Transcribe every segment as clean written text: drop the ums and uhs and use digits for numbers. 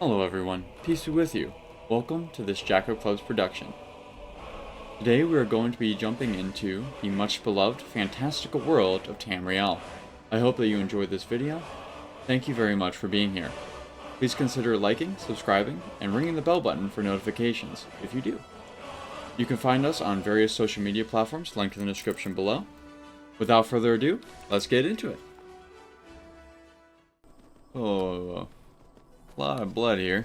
Hello everyone, peace be with you. Welcome to this Jacko Club's production. Today we are going to be jumping into the much beloved fantastical world of Tamriel. I hope that you enjoyed this video. Thank you very much for being here. Please consider liking, subscribing, and ringing the bell button for notifications if you do. You can find us on various social media platforms linked in the description below. Without further ado, let's get into it. Oh, a lot of blood here.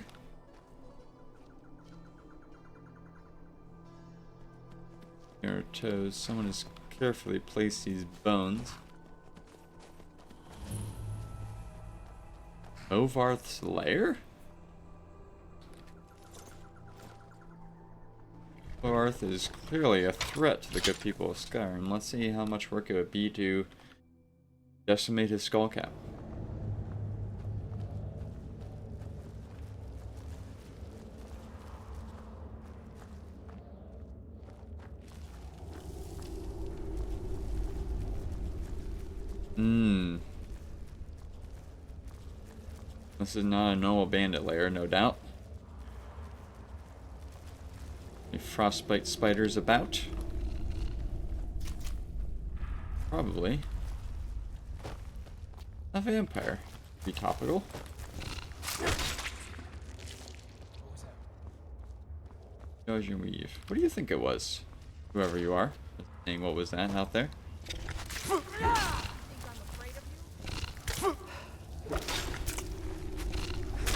Your toes. Someone has carefully placed these bones. Ovarth's lair? Ovarth is clearly a threat to the good people of Skyrim. Let's see how much work it would be to decimate his skullcap. This is not a normal bandit lair, no doubt. Any frostbite spiders about? Probably. A vampire. Be topical. Gaussian weave. What do you think it was? Whoever you are. Saying what was that out there?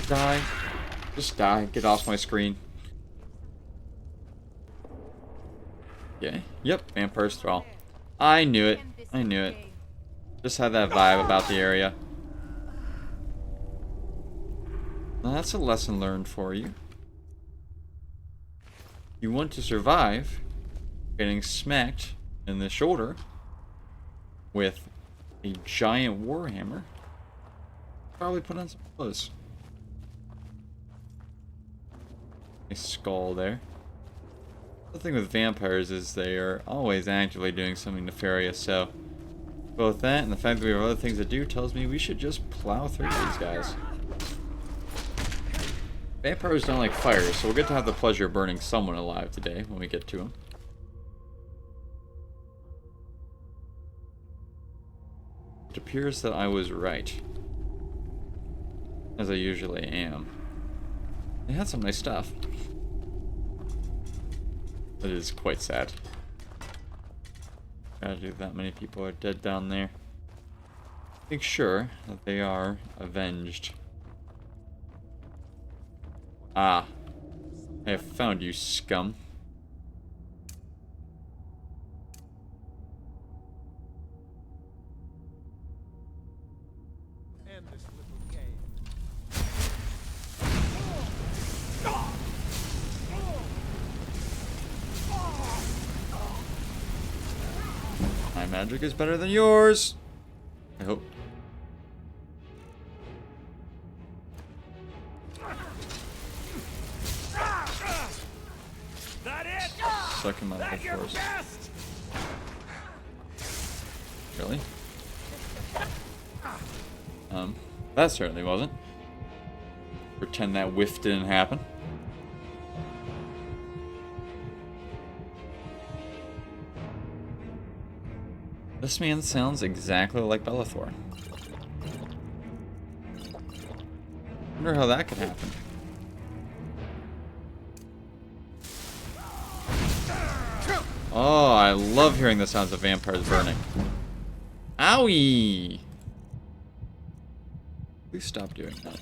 Die. Just die. Get off my screen. Okay. Yep. Vampire's Thrall. I knew it. I knew it. Just had that vibe about the area. Well, that's a lesson learned for you. You want to survive getting smacked in the shoulder with a giant warhammer. Probably put on some clothes. A skull there. The thing with vampires is they are always actively doing something nefarious, so both that and the fact that we have other things to do tells me we should just plow through these guys. Vampires don't like fire, so we'll get to have the pleasure of burning someone alive today when we get to them. It appears that I was right, as I usually am. They had some nice stuff. It is quite sad. Tragedy that many people are dead down there. Make sure that they are avenged. Ah. I have found you, scum. My magic is better than yours. I hope. Suck him out of the force. Really? That certainly wasn't. Pretend that whiff didn't happen. This man sounds exactly like Bellathor. Wonder how that could happen. Oh, I love hearing the sounds of vampires burning. Owie! Please stop doing that.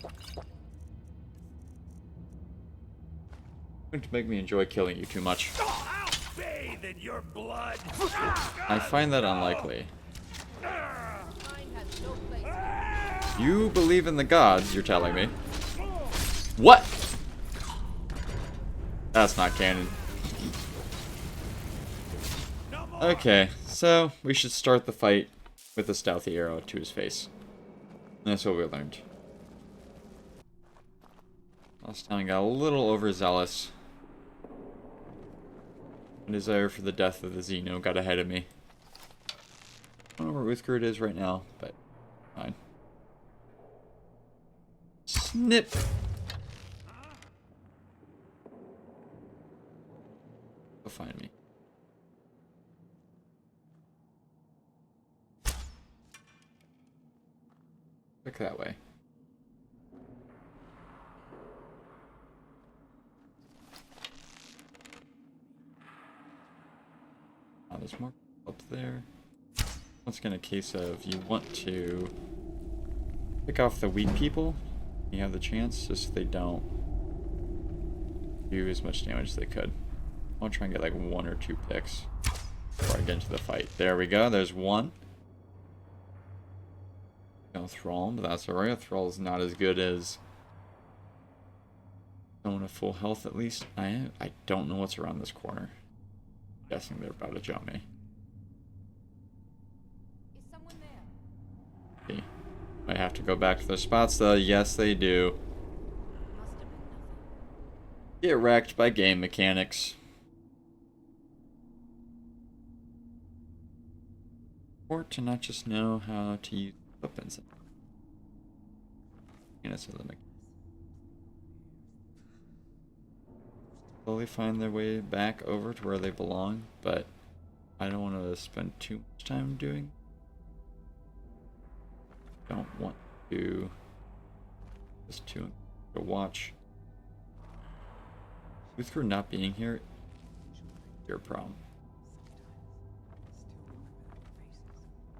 Going to make me enjoy killing you too much. In your blood. I find that unlikely. You believe in the gods, you're telling me. What? That's not canon. Okay, so we should start the fight with a stealthy arrow to his face. That's what we learned. Last time I got a little overzealous. My desire for the death of the Xeno got ahead of me. I don't know where Uthgard is right now, but fine. Snip! Back that way. Oh, there's more up there. Once again, a case of you want to pick off the weak people. You have the chance, just so they don't do as much damage as they could. I'll try and get like 1 or 2 picks before I get into the fight. There we go. There's one. No Thrall, but that's alright. A Thrall is not as good as someone at full health, at least. I don't know what's around this corner. I'm guessing they're about to jump me. Is someone there? Okay. I have to go back to their spots, though. Yes, they do. Must have been nothing. Get wrecked by game mechanics. Or to not just know how to use weapons. Slowly find their way back over to where they belong, but I don't want to spend too much time doing. Don't want to just to watch. With her not being here, your problem.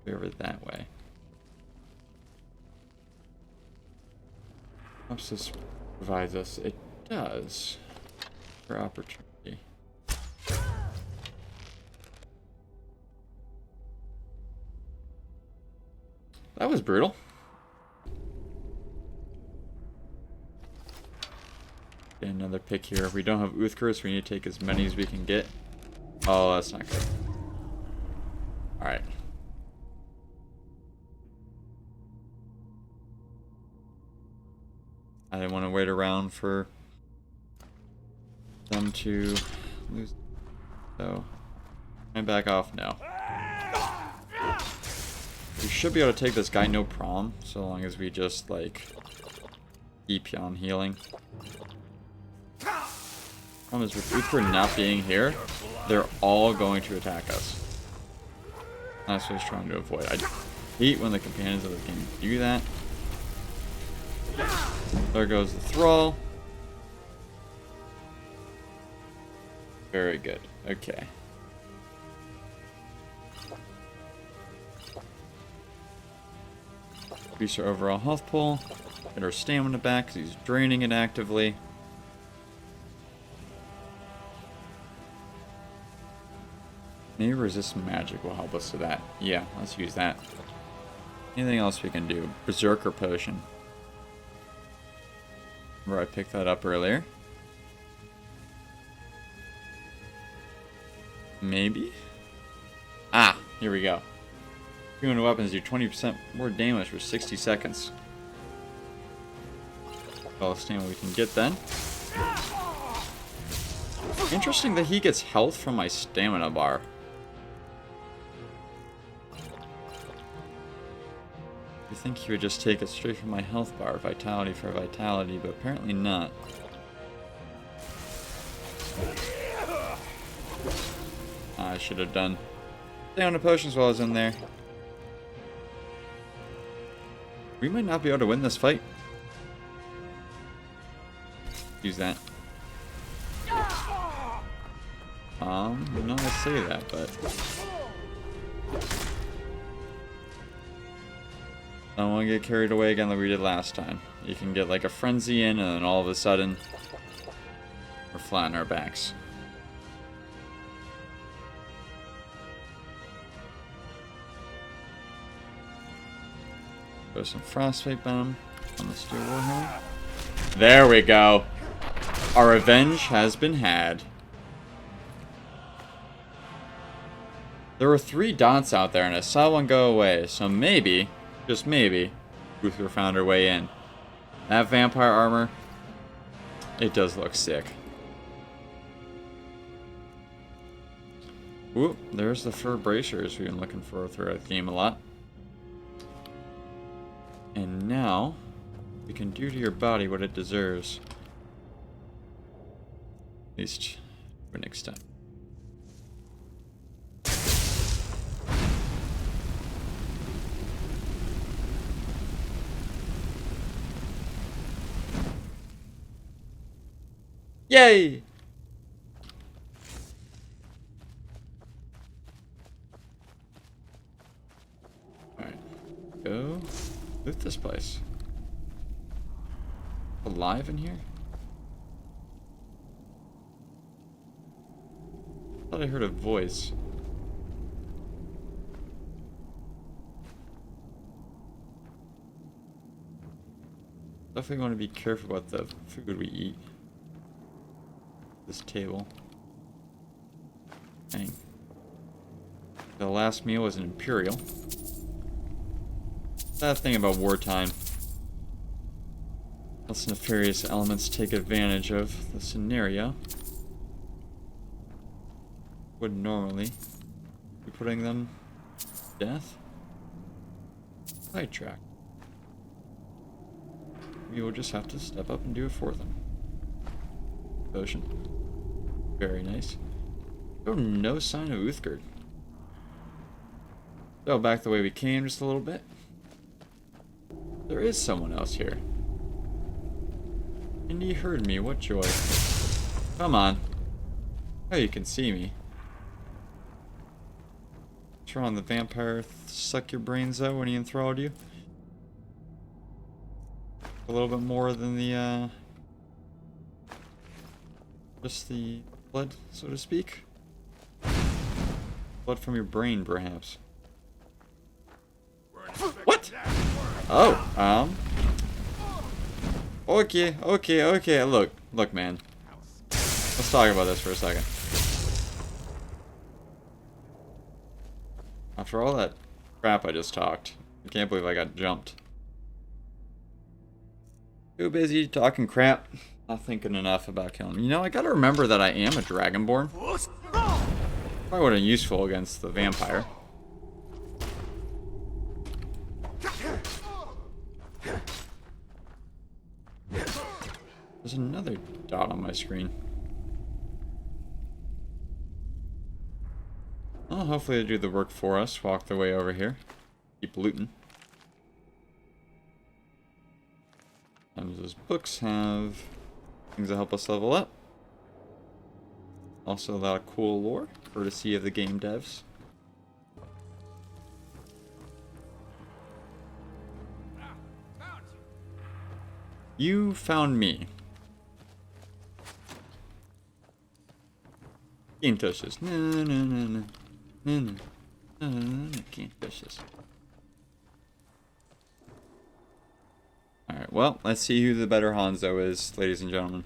Over that way. Perhaps this provides us. It does. For opportunity. That was brutal. Get another pick here. We don't have Uthgurs, so we need to take as many as we can get. Oh, that's not good. Alright. I didn't want to wait around for them to lose. So, can I back off? No. We should be able to take this guy no problem, so long as we just, like, keep on healing. Problem is, with Uthgar not being here, they're all going to attack us. That's what I was trying to avoid. I hate when the companions of the game do that. There goes the Thrall. Very good. Okay. Increase our overall health pool. Get our stamina back because he's draining it actively. Maybe resist magic will help us with that. Yeah, let's use that. Anything else we can do? Berserker potion. Remember I picked that up earlier. Maybe? Ah, here we go. 200 weapons do 20% more damage for 60 seconds. All the stamina we can get then. Interesting that he gets health from my stamina bar. You think he would just take it straight from my health bar, vitality for vitality, but apparently not. I should have done stamina potions while I was in there. We might not be able to win this fight. Use that. I'm not gonna say that, but I don't want to get carried away again like we did last time. You can get like a frenzy in, and then all of a sudden, we're flat on our backs. Throw some frostbite venom on the steel warhammer. There we go. Our revenge has been had. There were 3 dots out there, and I saw one go away, so maybe, just maybe, Uthgar found her way in. That vampire armor, it does look sick. Ooh, there's the fur bracers we've been looking for throughout the game a lot. And now, we can do to your body what it deserves. At least for next time. Yay! Alright. Go loot this place. Alive in here? I thought I heard a voice. Definitely want to be careful about the food we eat. This table. Dang. The last meal was an imperial. That thing about wartime. Else nefarious elements take advantage of the scenario. Would normally be putting them to death. Sidetrack. We will just have to step up and do it for them. Potion. Very nice. Oh, no sign of Uthgard. Go back the way we came just a little bit. There is someone else here. And he heard me, what joy. Come on. Oh, you can see me. Tron the vampire suck your brains out when he enthralled you. A little bit more than the, just the blood, so to speak. Blood from your brain, perhaps. What? Oh, okay, look, man. Let's talk about this for a second. After all that crap I just talked, I can't believe I got jumped. Too busy talking crap, not thinking enough about killing him. You know, I gotta remember that I am a dragonborn. Probably would have been useful against the vampire. There's another dot on my screen. Well, hopefully they do the work for us. Walk the way over here. Keep looting. Sometimes those books have things that help us level up. Also a lot of cool lore, courtesy of the game devs. You found me. Can't touch this. No. Can't touch this. Alright, well, let's see who the better Hanzo is, ladies and gentlemen.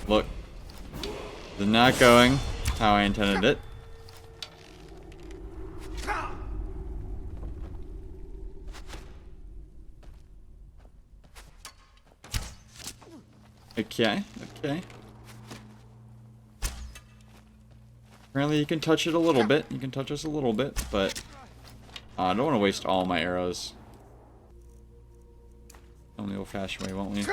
Look. This is not going how I intended it. Okay. Apparently you can touch it a little bit. You can touch us a little bit, but I don't want to waste all my arrows. On the old-fashioned way, won't we?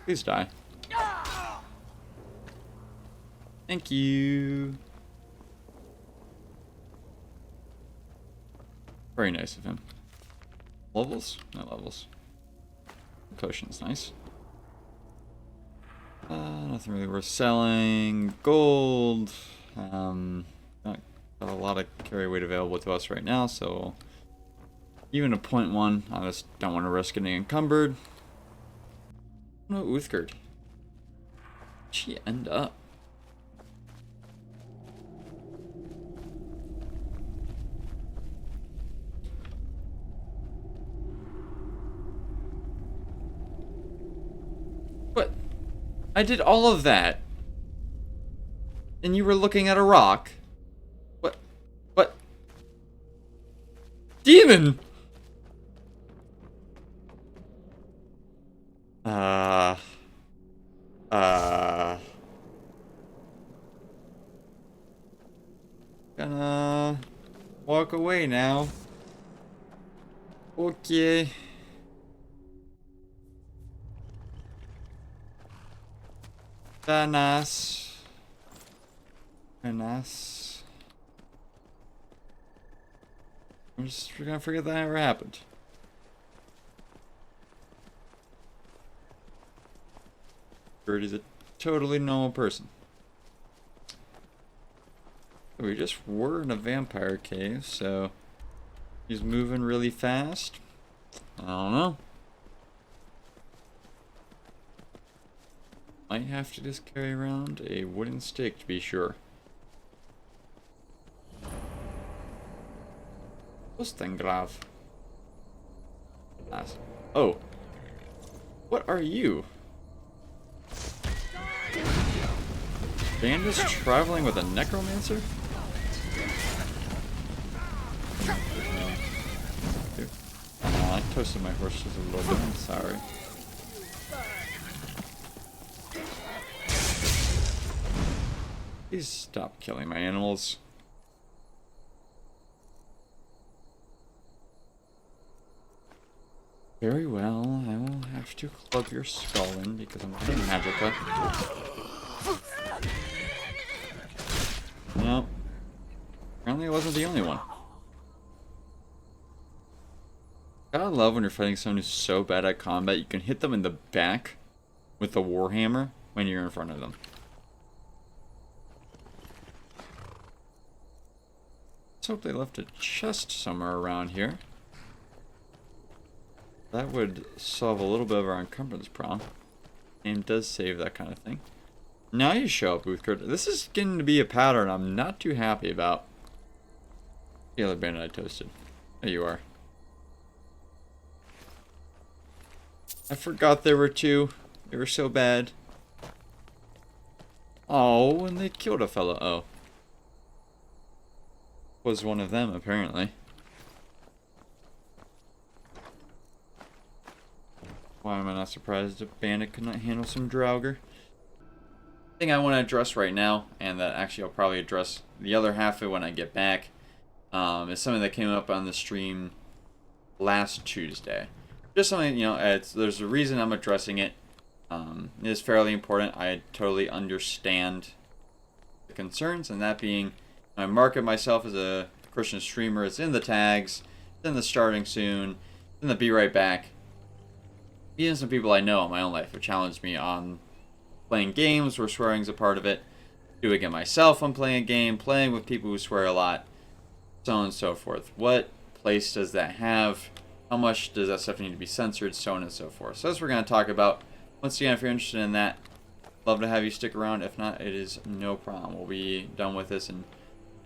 Please die. Thank you. Very nice of him. Levels? No levels. Potion's nice. Nothing really worth selling. Gold. Not got a lot of carry weight available to us right now, so even a 0.1, I just don't want to risk getting encumbered. No, Uthgard. Where'd she end up? What? I did all of that. And you were looking at a rock. What? What? Demon! Gonna walk away now. Okay. Nice. Very nice. I'm just gonna forget that ever happened. Gertie's a totally normal person. We just were in a vampire cave, so he's moving really fast. I don't know. Might have to just carry around a wooden stick to be sure. Stalingrad. Nice. Oh. What are you? Bandits traveling with a necromancer? I toasted my horse just a little bit, I'm sorry. Please stop killing my animals. Very well, I will have to club your skull in because I'm playing Magica. No. Apparently I wasn't the only one. I love when you're fighting someone who's so bad at combat you can hit them in the back with the warhammer when you're in front of them. Let's hope they left a chest somewhere around here. That would solve a little bit of our encumbrance problem. Game does save that kind of thing. Now you show up, Boothcurt. This is getting to be a pattern I'm not too happy about. The other bandit I toasted. There you are. I forgot there were two. They were so bad. Oh, and they killed a fellow. Oh. Was one of them, apparently. Why am I not surprised a bandit could not handle some Draugr? The thing I want to address right now, and that actually I'll probably address the other half of it when I get back, is something that came up on the stream last Tuesday. Just something, you know, there's a reason I'm addressing it. It is fairly important. I totally understand the concerns, and that being, I market myself as a Christian streamer. It's in the tags. It's in the starting soon. It's in the be right back. Even some people I know in my own life have challenged me on playing games where swearing's a part of it. Doing it myself when playing a game. Playing with people who swear a lot. So on and so forth. What place does that have? How much does that stuff need to be censored? So on and so forth. So that's what we're going to talk about. Once again, if you're interested in that, love to have you stick around. If not, it is no problem. We'll be done with this in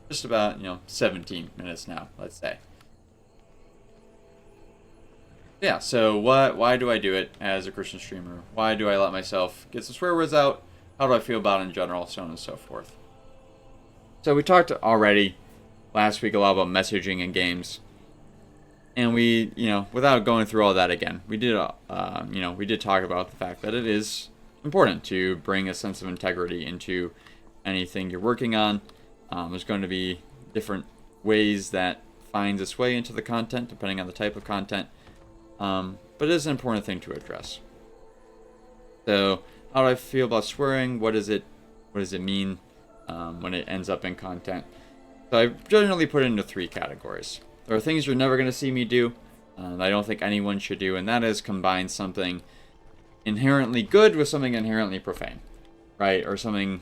just about, 17 minutes now, let's say. Yeah, so why do I do it as a Christian streamer? Why do I let myself get some swear words out? How do I feel about it in general? So on and so forth. So we talked already last week a lot about messaging in games. And we, without going through all that again, we did talk about the fact that it is important to bring a sense of integrity into anything you're working on. There's going to be different ways that finds its way into the content, depending on the type of content. But it is an important thing to address. So, how do I feel about swearing? What does it mean when it ends up in content? So I generally put it into 3 categories. There are things you're never going to see me do. I don't think anyone should do, and that is combine something inherently good with something inherently profane, right? Or something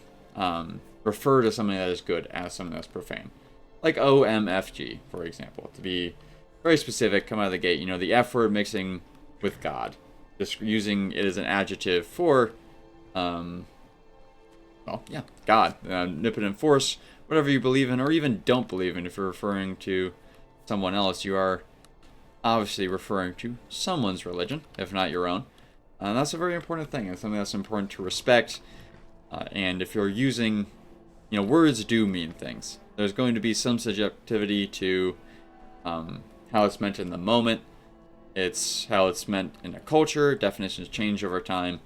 refer to something that is good as something that's profane, like OMFG, for example, to be very specific. Come out of the gate, the F word mixing with God, just using it as an adjective for, God, omnipotent force, whatever you believe in, or even don't believe in. If you're referring to someone else, you are obviously referring to someone's religion, if not your own. And that's a very important thing. It's something that's important to respect. And if you're using, words do mean things. There's going to be some subjectivity to how it's meant in the moment. It's how it's meant in a culture. Definitions change over time.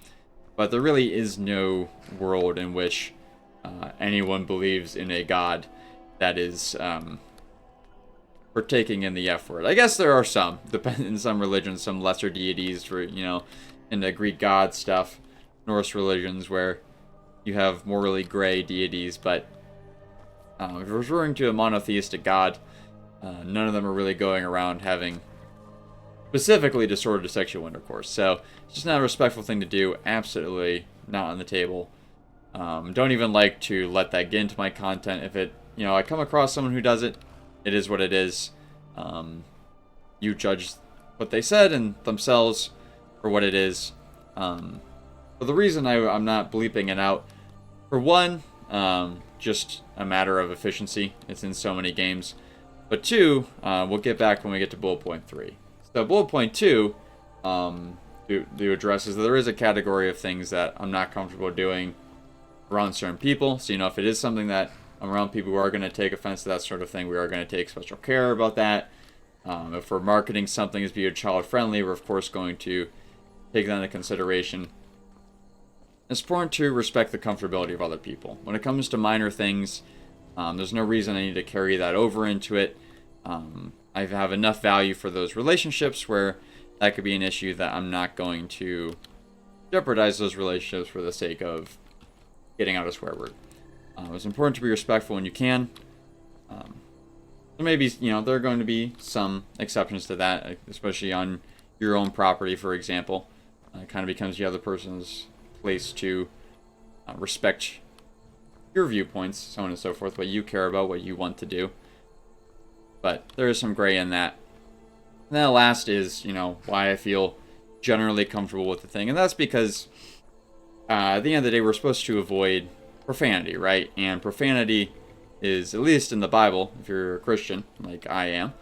But there really is no world in which anyone believes in a God that is partaking in the F word. I guess there are some, in some religions, some lesser deities for, in the Greek god stuff, Norse religions, where, you have morally gray deities, but if we're referring to a monotheistic god, none of them are really going around having specifically disordered sexual intercourse. So it's just not a respectful thing to do. Absolutely not on the table. Don't even like to let that get into my content. If it, I come across someone who does it, it is what it is. You judge what they said and themselves for what it is. But the reason I'm not bleeping it out, for one, just a matter of efficiency. It's in so many games. But two, we'll get back when we get to bullet point 3. So bullet point 2, the addresses there is a category of things that I'm not comfortable doing around certain people. So, if it is something that I'm around people who are going to take offense to that sort of thing, we are going to take special care about that. If we're marketing something as being child-friendly, we're of course going to take that into consideration. It's important to respect the comfortability of other people. When it comes to minor things, there's no reason I need to carry that over into it. I have enough value for those relationships where that could be an issue that I'm not going to jeopardize those relationships for the sake of getting out a swear word. It's important to be respectful when you can. So maybe, there are going to be some exceptions to that, especially on your own property, for example. It kind of becomes the other person's place to respect your viewpoints, so on and so forth, what you care about, what you want to do. But there is some gray in that. And then the last is, why I feel generally comfortable with the thing. And that's because at the end of the day, we're supposed to avoid profanity, right? And profanity is, at least in the Bible, if you're a Christian, like I am,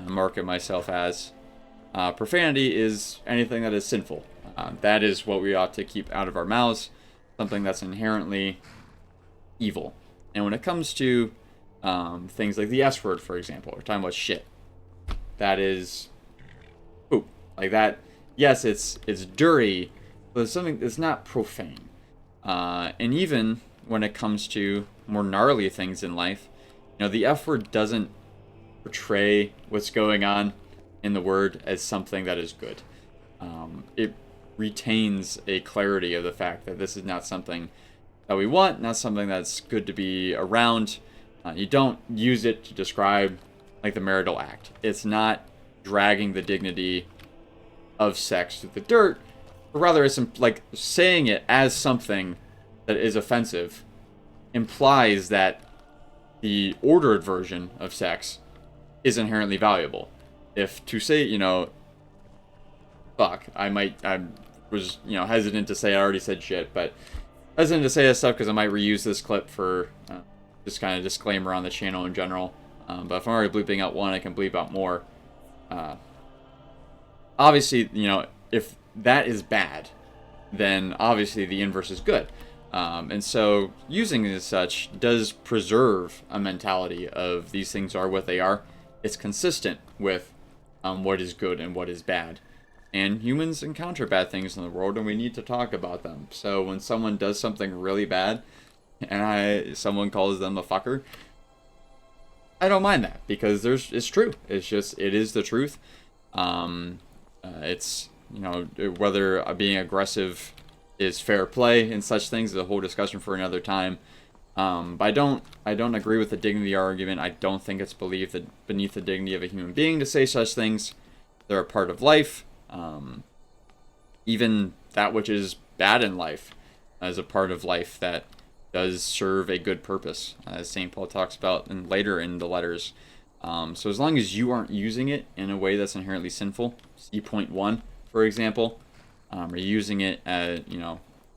market myself as, profanity is anything that is sinful. That is what we ought to keep out of our mouths, something that's inherently evil. And when it comes to things like the S word, for example, we're talking about shit. That is poop. Like that, yes, it's dirty, but it's something that's not profane. And even when it comes to more gnarly things in life, the F word doesn't portray what's going on in the word as something that is good. It retains a clarity of the fact that this is not something that we want, not something that's good to be around. You don't use it to describe like the marital act. It's not dragging the dignity of sex through the dirt, but rather it's like saying it as something that is offensive implies that the ordered version of sex is inherently valuable. If to say, fuck, I was, hesitant to say I already said shit, but hesitant to say this stuff because I might reuse this clip for just kind of disclaimer on the channel in general. But if I'm already bleeping out one, I can bleep out more. Obviously, if that is bad, then obviously the inverse is good. And so using it as such does preserve a mentality of these things are what they are. It's consistent with what is good and what is bad. And humans encounter bad things in the world, and we need to talk about them. So when someone does something really bad, and someone calls them a fucker, I don't mind that, because it's true. It is the truth. It's, whether being aggressive is fair play and such things is a whole discussion for another time. But I don't agree with the dignity argument. I don't think it's believed that beneath the dignity of a human being to say such things. They're a part of life. Even that which is bad in life is a part of life that does serve a good purpose, as St. Paul talks about later in the letters. So as long as you aren't using it in a way that's inherently sinful, see point 1, for example, or using it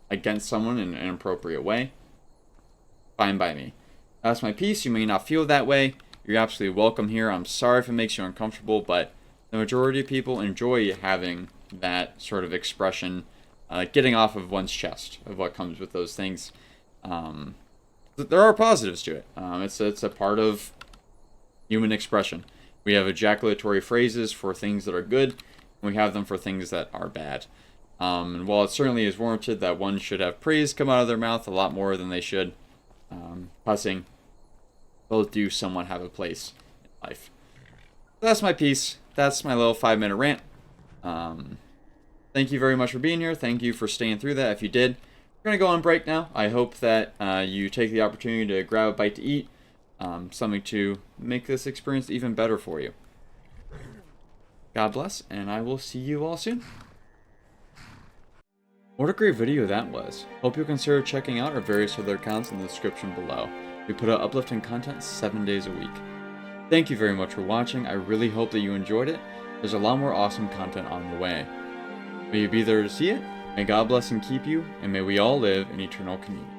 against someone in an appropriate way, fine by me. That's my piece. You may not feel that way. You're absolutely welcome here. I'm sorry if it makes you uncomfortable, but the majority of people enjoy having that sort of expression, getting off of one's chest of what comes with those things. There are positives to it. It's a part of human expression. We have ejaculatory phrases for things that are good, and we have them for things that are bad. And while it certainly is warranted that one should have praise come out of their mouth a lot more than they should, cussing, both do somewhat have a place in life. So that's my piece. That's my little 5-minute rant. Thank you very much for being here. Thank you for staying through that. If you did, We're going to go on break now. I hope that you take the opportunity to grab a bite to eat, something to make this experience even better for you. God bless, and I will see you all soon. What a great video that was. Hope you'll consider checking out our various other accounts in the description below. We put out uplifting content 7 days a week. Thank you very much for watching. I really hope that you enjoyed it. There's a lot more awesome content on the way. May you be there to see it. May God bless and keep you, and may we all live in eternal communion.